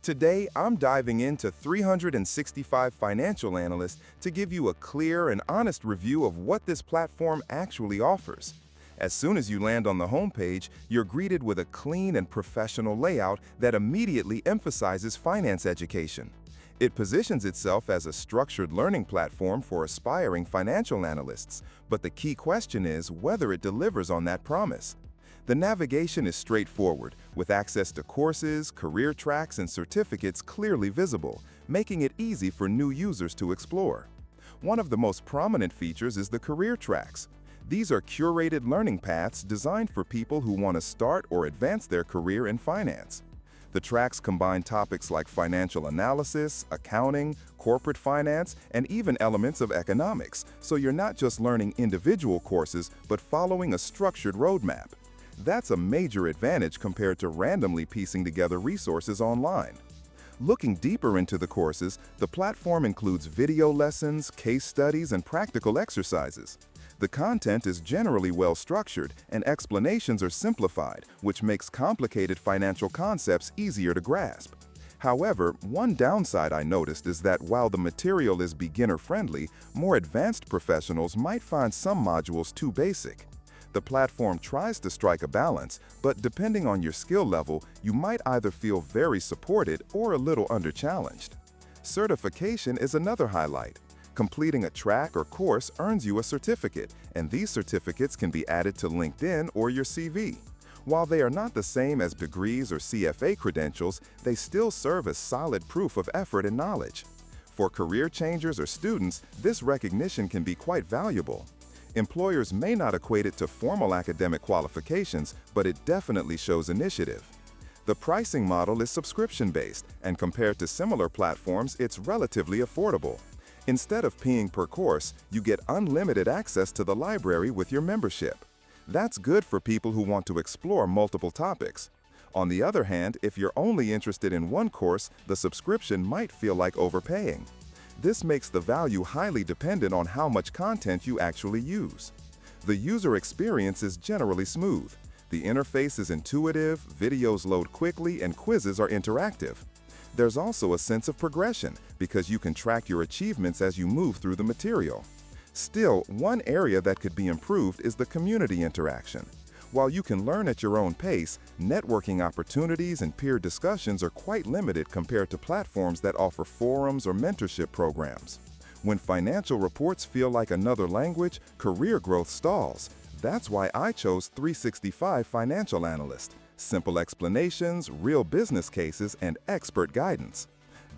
Today, I'm diving into 365 Financial Analyst to give you a clear and honest review of what this platform actually offers. As soon as you land on the homepage, you're greeted with a clean and professional layout that immediately emphasizes finance education. It positions itself as a structured learning platform for aspiring financial analysts, but the key question is whether it delivers on that promise. The navigation is straightforward, with access to courses, career tracks, and certificates clearly visible, making it easy for new users to explore. One of the most prominent features is the career tracks. These are curated learning paths designed for people who want to start or advance their career in finance. The tracks combine topics like financial analysis, accounting, corporate finance, and even elements of economics, so you're not just learning individual courses but following a structured roadmap. That's a major advantage compared to randomly piecing together resources online. Looking deeper into the courses, the platform includes video lessons, case studies, and practical exercises. The content is generally well structured, and explanations are simplified, which makes complicated financial concepts easier to grasp. However, one downside I noticed is that while the material is beginner-friendly, more advanced professionals might find some modules too basic. The platform tries to strike a balance, but depending on your skill level, you might either feel very supported or a little under-challenged. Certification is another highlight. Completing a track or course earns you a certificate, and these certificates can be added to LinkedIn or your CV. While they are not the same as degrees or CFA credentials, they still serve as solid proof of effort and knowledge. For career changers or students, this recognition can be quite valuable. Employers may not equate it to formal academic qualifications, but it definitely shows initiative. The pricing model is subscription-based, and compared to similar platforms, it's relatively affordable. Instead of paying per course, you get unlimited access to the library with your membership. That's good for people who want to explore multiple topics. On the other hand, if you're only interested in one course, the subscription might feel like overpaying. This makes the value highly dependent on how much content you actually use. The user experience is generally smooth. The interface is intuitive, videos load quickly, and quizzes are interactive. There's also a sense of progression because you can track your achievements as you move through the material. Still, one area that could be improved is the community interaction. While you can learn at your own pace, networking opportunities and peer discussions are quite limited compared to platforms that offer forums or mentorship programs. When financial reports feel like another language, career growth stalls. That's why I chose 365 Financial Analyst. Simple explanations, real business cases, and expert guidance.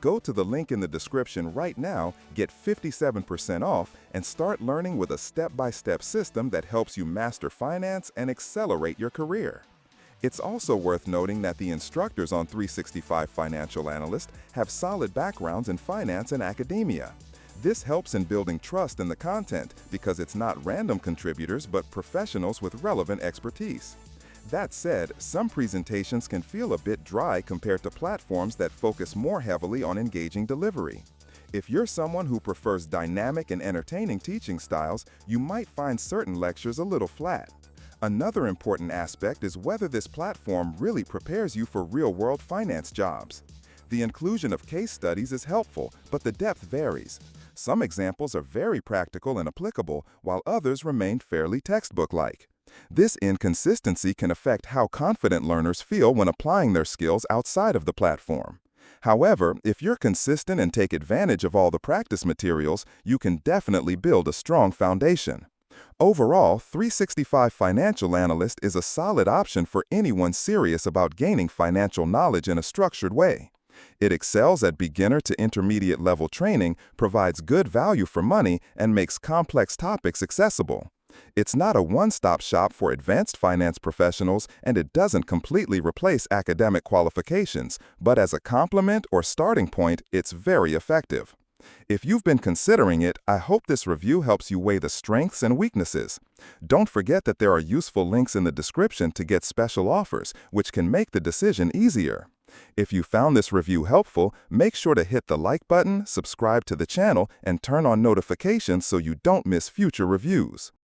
Go to the link in the description right now, get 57% off, and start learning with a step-by-step system that helps you master finance and accelerate your career. It's also worth noting that the instructors on 365 Financial Analyst have solid backgrounds in finance and academia. This helps in building trust in the content because it's not random contributors but professionals with relevant expertise. That said, some presentations can feel a bit dry compared to platforms that focus more heavily on engaging delivery. If you're someone who prefers dynamic and entertaining teaching styles, you might find certain lectures a little flat. Another important aspect is whether this platform really prepares you for real-world finance jobs. The inclusion of case studies is helpful, but the depth varies. Some examples are very practical and applicable, while others remain fairly textbook-like. This inconsistency can affect how confident learners feel when applying their skills outside of the platform. However, if you're consistent and take advantage of all the practice materials, you can definitely build a strong foundation. Overall, 365 Financial Analyst is a solid option for anyone serious about gaining financial knowledge in a structured way. It excels at beginner to intermediate level training, provides good value for money, and makes complex topics accessible. It's not a one-stop shop for advanced finance professionals, and it doesn't completely replace academic qualifications, but as a complement or starting point, it's very effective. If you've been considering it, I hope this review helps you weigh the strengths and weaknesses. Don't forget that there are useful links in the description to get special offers, which can make the decision easier. If you found this review helpful, make sure to hit the like button, subscribe to the channel, and turn on notifications so you don't miss future reviews.